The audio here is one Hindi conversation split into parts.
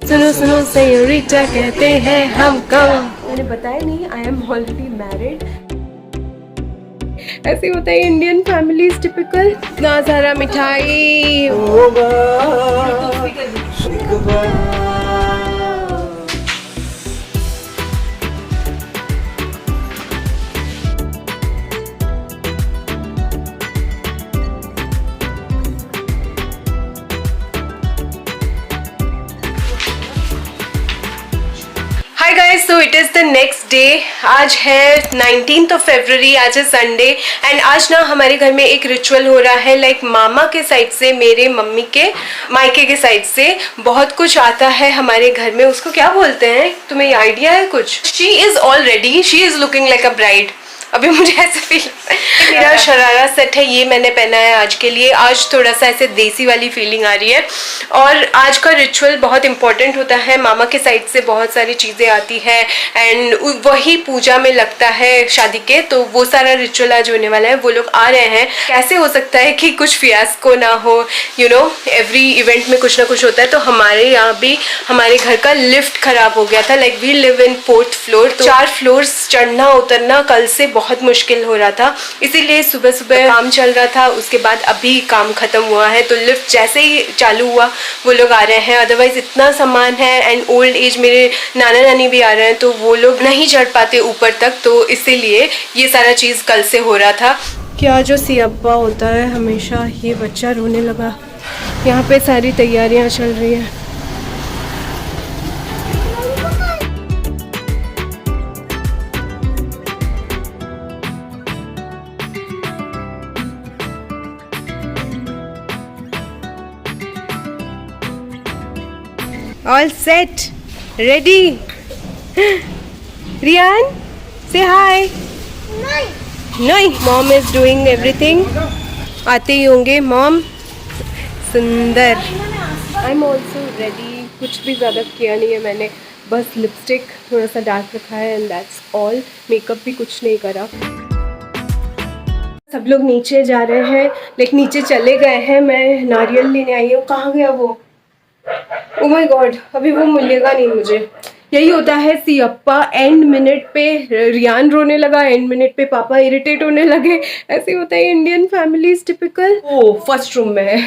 सुनो सुनो सेयोरिटा कहते हैं हमको। मैंने बताया नहीं, आई एम ऑलरेडी मैरिड। ऐसे होता है इंडियन फैमिलीज टिपिकल। इतना सारा मिठाई hi guys, so it is the next day. आज है 19th of February, आज है संडे। एंड आज ना हमारे घर में एक रिचुअल हो रहा है। लाइक मामा के साइड से, मेरे मम्मी के मायके के साइड से बहुत कुछ आता है हमारे घर में। उसको क्या बोलते हैं, तुम्हें आइडिया है कुछ? She is all ready, she is looking like a bride. अभी मुझे ऐसे फील, मेरा शरारा सेट है, ये मैंने पहना है आज के लिए। आज थोड़ा सा ऐसे देसी वाली फीलिंग आ रही है। और आज का रिचुअल बहुत इंपॉर्टेंट होता है। मामा के साइड से बहुत सारी चीज़ें आती है एंड वही पूजा में लगता है शादी के। तो वो सारा रिचुअल आज होने वाला है। वो लोग आ रहे हैं। कैसे हो सकता है कि कुछ फियास्को ना हो? यू नो, एवरी इवेंट में कुछ ना कुछ होता है। तो हमारे यहाँ भी हमारे घर का लिफ्ट खराब हो गया था। Like we live in 4th floor, तो 4 फ्लोर्स चढ़ना उतरना कल से बहुत मुश्किल हो रहा था। इसीलिए सुबह सुबह काम चल रहा था। उसके बाद अभी काम खत्म हुआ है, तो लिफ्ट जैसे ही चालू हुआ वो लोग आ रहे हैं। अदरवाइज इतना सामान है एंड ओल्ड एज मेरे नाना नानी भी आ रहे हैं, तो वो लोग नहीं चढ़ पाते ऊपर तक। तो इसीलिए ये सारा चीज़ कल से हो रहा था। क्या जो सियप्पा होता है हमेशा, ये बच्चा रोने लगा। यहाँ पे सारी तैयारियाँ चल रही हैं। All set, ready. Rian, say hi. नहीं, mom is doing everything. आते ही होंगे mom. सुंदर। I'm also ready. कुछ भी ज़्यादा किया नहीं है मैंने, बस लिपस्टिक थोड़ा सा डार्क रखा है and that's all. मेकअप भी कुछ नहीं करा। सब लोग नीचे जा रहे हैं, लेकिन नीचे चले गए हैं। मैं नारियल लेने आई हूँ। कहाँ गया वो? ओह माय गॉड, अभी वो मिलेगा नहीं मुझे। यही होता है सियप्पा। एंड मिनट पे रियान रोने लगा, एंड मिनट पे पापा इरिटेट होने लगे। ऐसे होता है इंडियन फैमिलीज टिपिकल। ओह, फर्स्ट रूम में है।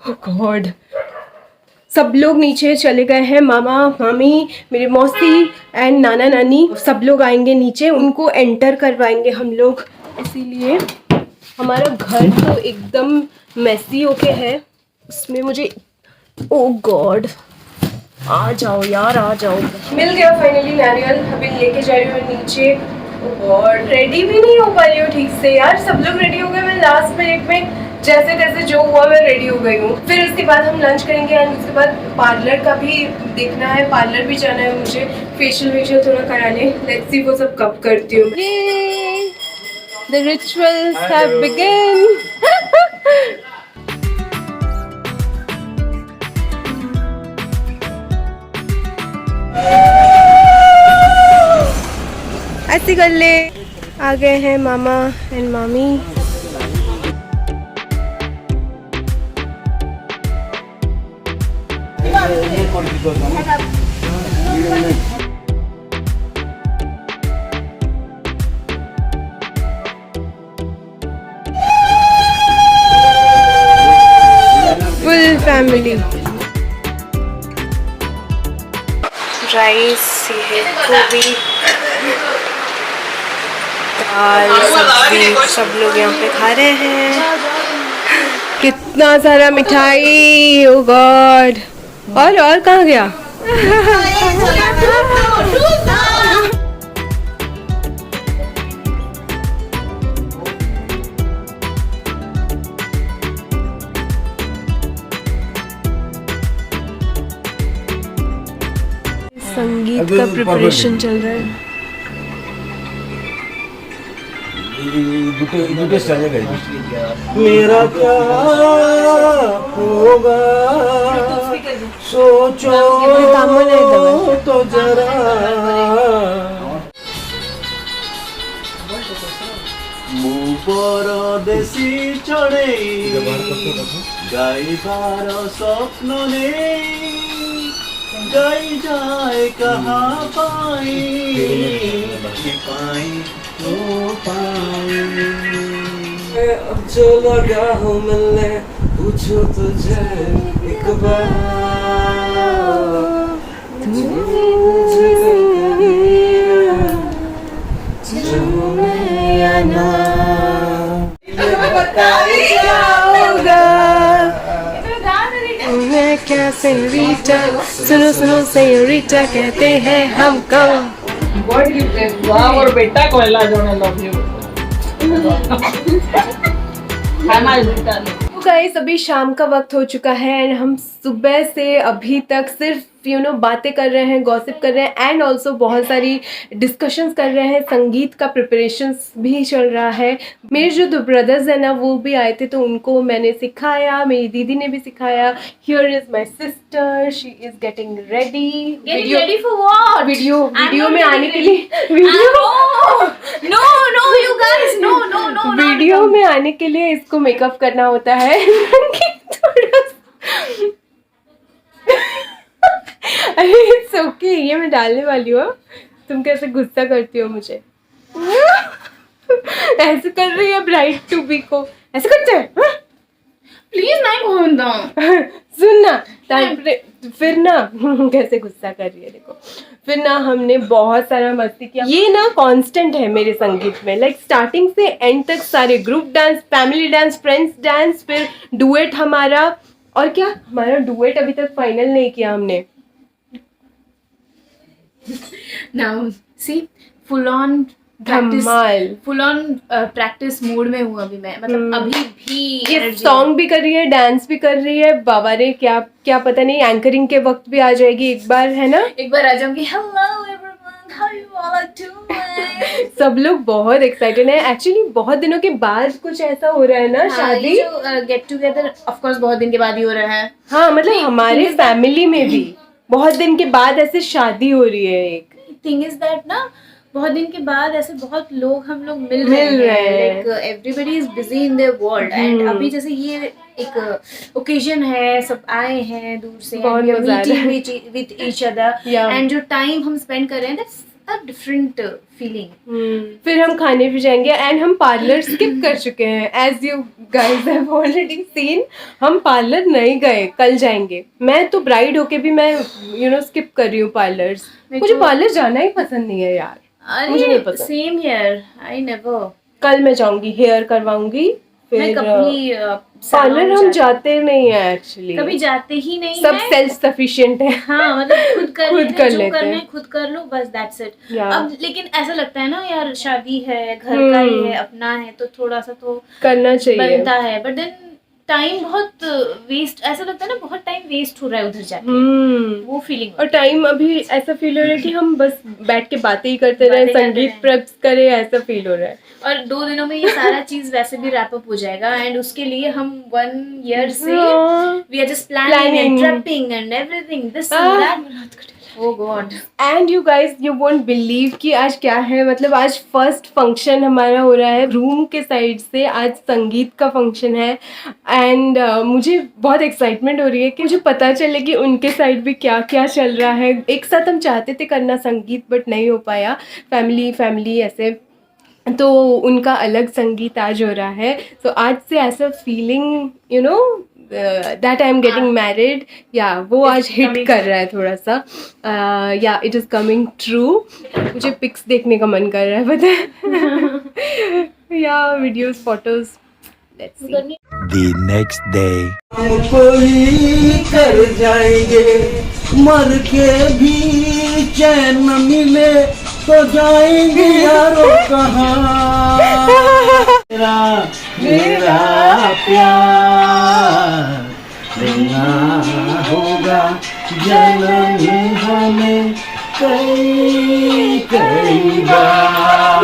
ओह गॉड, सब लोग नीचे चले गए हैं। मामा मामी, मेरी मौसी एंड नाना नानी, सब लोग आएंगे नीचे। उनको एंटर करवाएंगे हम लोग। इसीलिए हमारा घर तो एकदम मैसी होके है। उसमें मुझे, ओह गॉड, आ जाओ यार, आ जाओ। मिल गया फाइनली नारियल। अभी लेके जा रही हूँ नीचे। ओह गॉड, रेडी भी नहीं हो पा रही हूँ ठीक से यार। सब लोग रेडी हो गए, मैं लास्ट मिनट में जैसे तैसे जो हुआ मैं रेडी हो गई हूँ। फिर उसके बाद हम लंच करेंगे एंड उसके बाद पार्लर का भी देखना है। पार्लर भी जाना है मुझे, फेशियल वेशियल थोड़ा कराने। लेट्स सी वो सब कब करती हूँ। The rituals have begun. ऐसी कर ले। आ गए हैं मामा एंड मामी। Full family. राइस, गोभी, दाल, सब्जी, सब लोग यहाँ पे खा रहे हैं। कितना सारा मिठाई, ओह गॉड। और कहाँ गया? संगीत का प्रिपरेशन चल रहा है। मेरा क्या होगा सोचो तो जरा। मु परदेसी चढ़े गाइबार स्वप्न ने कहीं जाए कहाँ पाए तो पाए। जो लगा हो मिलने पूछो तुझे एक बार, मैं क्या सेनोरिटा, सुनो सुनो सेनोरिटा कहते हैं हमको। What you said? Wow, और बेटा को ला जो ना love you. हमारे बेटा ने। गाइस अभी शाम का वक्त हो चुका है एंड हम सुबह से अभी तक सिर्फ बातें कर रहे हैं, गॉसिप कर रहे हैं एंड ऑल्सो बहुत सारी डिस्कशंस कर रहे हैं। संगीत का प्रिपरेशंस भी चल रहा है। मेरे जो दो ब्रदर्स हैं ना वो भी आए थे तो उनको मैंने सिखाया, मेरी दीदी ने भी सिखाया। Here is my sister, she is getting ready. Getting ready for what? Video में not आने के getting लिए No, you guys, no. Video में आने के लिए इसको मेकअप करना होता है। अरे इट्स ओके, ये मैं डालने वाली हूँ। तुम कैसे गुस्सा करती हो मुझे? ऐसे कर रही है ब्राइड टू बी को, ऐसे करते हैं? Please नहीं बोलना। सुन ना, फिर ना कैसे गुस्सा कर रही है देखो। फिर ना हमने बहुत सारा मस्ती किया। ये ना कांस्टेंट है मेरे संगीत में, लाइक स्टार्टिंग से एंड तक सारे group dance, family dance, friends dance, फिर डुएट हमारा। और क्या हमारा डुएट अभी तक फाइनल नहीं किया हमने। Now see, full on Dhamaal. practice mode में हूँ अभी मैं, मतलब अभी भी ये energy सॉन्ग भी कर रही है, डांस भी कर रही है। बाबा रे क्या क्या पता नहीं, एंकरिंग के वक्त भी आ जाएगी एक बार, है ना? एक बार आ जाऊंगी। Hello everyone, how you all are doing? सब लोग बहुत एक्साइटेड हैं। एक्चुअली बहुत दिनों के बाद कुछ ऐसा हो रहा है ना, शादी। जो गेट टुगेदर ऑफ कोर्स बहुत दिन के बाद ही हो रहा है। हाँ मतलब हमारे फैमिली में भी बहुत दिन के बाद ऐसे शादी हो रही है। एक थिंग इज दैट ना, बहुत दिन के बाद ऐसे बहुत लोग हम लोग मिल रहे हैं। Like everybody is busy in their world and अभी जैसे ये एक ओकेजन है, सब आए हैं दूर से, बहुत मजा आ रहा है। Meeting with each other and जो टाइम हम स्पेंड कर रहे हैं दैट्स अ डिफरेंट फीलिंग। फिर हम खाने भी जाएंगे एंड हम पार्लर स्किप कर चुके हैं। As you guys have already seen, हम पार्लर नहीं गए, कल जाएंगे। मैं तो ब्राइड होके भी मैं स्किप कर रही हूँ पार्लर्स। मुझे पार्लर जाना ही पसंद नहीं है यार, मुझे नहीं पसंद। Same here, I never. कल मैं जाऊंगी, हेयर करवाऊंगी। मैं फिर कभी पार्लर हम जाते नहीं है एक्चुअली, कभी जाते ही नहीं सब है। सेल्फ सफिशिएंट है। हाँ मतलब खुद कर लेते हैं, जो लेते करना हैं। है खुद कर लो, बस दैट्स इट। Yeah. अब लेकिन ऐसा लगता है ना यार, शादी है, घर का ही है, अपना है, तो थोड़ा सा तो करना चाहिए। बनता है। बट देन टाइम बहुत वेस्ट, ऐसा लगता है ना बहुत टाइम वेस्ट हो रहा है उधर जाके, वो फीलिंग। और टाइम अभी ऐसा फील हो रहा है कि हम बस बैठ के बातें ही करते रहे, बातें करते संगीत रहें। प्रेप्स करे, ऐसा फील हो रहा है। और 2 दिनों में ये सारा चीज वैसे भी रैप अप हो जाएगा एंड उसके लिए हम 1 year से we are just planning and trapping and everything this and that. Oh god. And you guys you won't believe कि आज क्या है, मतलब आज फर्स्ट फंक्शन हमारा हो रहा है रूम के साइड से। आज संगीत का फंक्शन है एंड मुझे बहुत एक्साइटमेंट हो रही है कि मुझे पता चले कि उनके साइड भी क्या क्या चल रहा है। एक साथ हम चाहते थे करना संगीत बट नहीं हो पाया, फैमिली ऐसे, तो उनका अलग संगीत आज हो रहा है। तो आज से ऐसा feeling that I am getting married, या वो आज हिट कर रहा है थोड़ा सा। या इट इज़ कमिंग ट्रू। मुझे पिक्स देखने का मन कर रहा है, पता है? या videos, photos, let's see. The next day. हम कोई कर जाएंगे, मर के भी चैन न मिले तो जाएंगे यारो कहाँ। मेरा प्यार लेना होगा जन्म हमें कई बार।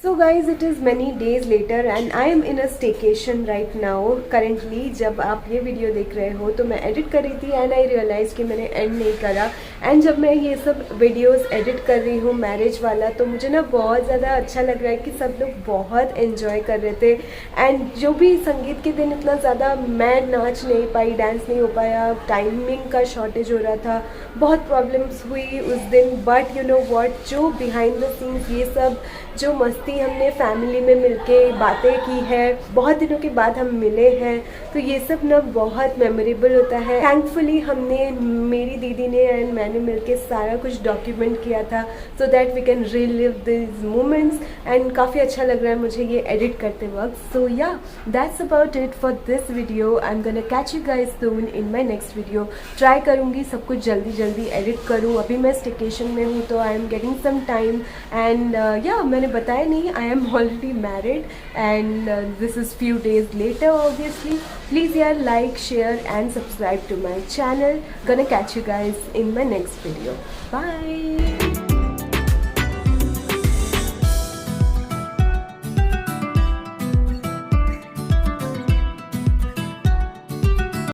सो guys, it is many days later and I am in a staycation right now. Currently जब आप ये वीडियो देख रहे हो तो मैं एडिट कर रही थी एंड आई रियलाइज़ कि मैंने एंड नहीं करा. एंड जब मैं ये सब वीडियोस एडिट कर रही हूँ मैरिज वाला, तो मुझे ना बहुत ज़्यादा अच्छा लग रहा है कि सब लोग बहुत एंजॉय कर रहे थे. एंड जो भी संगीत के दिन इतना ज़्यादा मैं नाच नहीं पाई, डांस नहीं हो पाया, टाइमिंग का शॉर्टेज हो रहा था, बहुत प्रॉब्लम्स हुई उस दिन. बट यू नो व्हाट, जो बिहाइंड द सीन्स ये सब जो मस्ती हमने फैमिली में मिलके बातें की है, बहुत दिनों के बाद हम मिले हैं, तो ये सब ना बहुत मेमोरेबल होता है. थैंकफुली हमने, मेरी दीदी ने एंड मैंने मिलके सारा कुछ डॉक्यूमेंट किया था so that we can relive this moments. And काफ़ी अच्छा लग रहा है मुझे ये एडिट करते वक्त. सो या, that's about it for this video. I am gonna catch you guys soon in my next video. Try करूँगी सब कुछ जल्दी जल्दी एडिट करूँ. अभी मैं स्टेकेशन में हूँ तो I am getting some time. And yeah, मैंने बताया नहीं, I am already married and this is few days later obviously. Please यार, like, share and subscribe to my channel. Gonna catch you guys in my next video. Bye.